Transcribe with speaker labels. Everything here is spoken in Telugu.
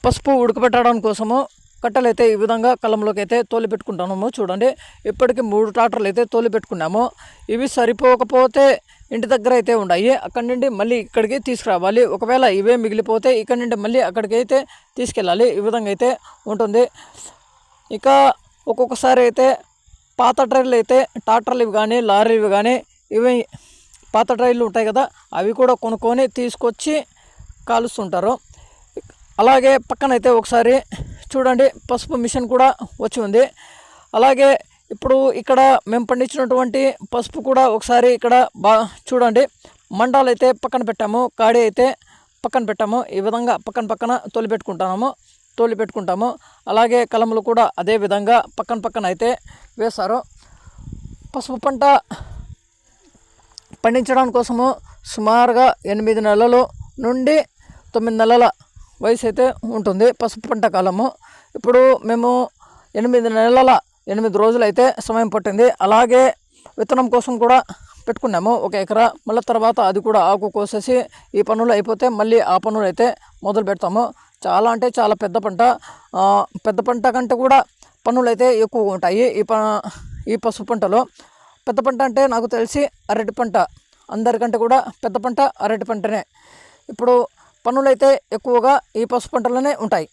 Speaker 1: పసుపు ఉడకబెట్టడం కోసము కట్టెలు అయితే ఈ విధంగా కలంలోకి అయితే తోలి పెట్టుకుంటున్నాము. చూడండి, ఇప్పటికి 3 ట్రాక్టర్లు అయితే తోలి పెట్టుకున్నాము. ఇవి సరిపోకపోతే ఇంటి దగ్గర అయితే ఉన్నాయి, అక్కడి నుండి మళ్ళీ ఇక్కడికి తీసుకురావాలి. ఒకవేళ ఇవే మిగిలిపోతే ఇక్కడి నుండి మళ్ళీ అక్కడికి అయితే తీసుకెళ్ళాలి. ఈ విధంగా అయితే ఉంటుంది. ఇక ఒక్కొక్కసారి అయితే పాత ట్రైన్లు అయితే ట్రాక్టర్లు ఇవి కానీ లారీలు ఇవి కానీ ఇవి పాత ట్రైన్లు ఉంటాయి కదా, అవి కూడా కొనుక్కొని తీసుకొచ్చి కాలుస్తుంటారు. అలాగే పక్కనైతే ఒకసారి చూడండి, పసుపు మిషన్ కూడా వచ్చి ఉంది. అలాగే ఇప్పుడు ఇక్కడ మేము పండించినటువంటి పసుపు కూడా ఒకసారి ఇక్కడ చూడండి, మండాలు అయితే పక్కన పెట్టాము, కాడి అయితే పక్కన పెట్టాము. ఈ విధంగా పక్కన తోలి పెట్టుకుంటాము. అలాగే కలములు కూడా అదే విధంగా పక్కన అయితే వేస్తారు. పసుపు పంట పండించడానికి కోసము సుమారుగా 8 నెలలు నుండి 9 నెలల వయసు అయితే ఉంటుంది పసుపు పంట కాలము. ఇప్పుడు మేము 8 రోజులు అయితే సమయం పట్టింది. అలాగే విత్తనం కోసం కూడా పెట్టుకున్నాము 1 ఎకరా. మళ్ళీ తర్వాత అది కూడా ఆకు కోసేసి ఈ పనులు అయిపోతే మళ్ళీ ఆ పనులు అయితే మొదలు పెడతాము. చాలా అంటే చాలా పెద్ద పంట కంటే కూడా పనులు అయితే ఎక్కువ ఉంటాయి ఈ పసుపు పంటలో. పెద్ద పంట అంటే నాకు తెలిసి అరటి పంట, అందరికంటే కూడా పెద్ద పంట అరటి పంటనే. ఇప్పుడు పనులు అయితే ఎక్కువగా ఈ పసుపు పంటలోనే ఉంటాయి.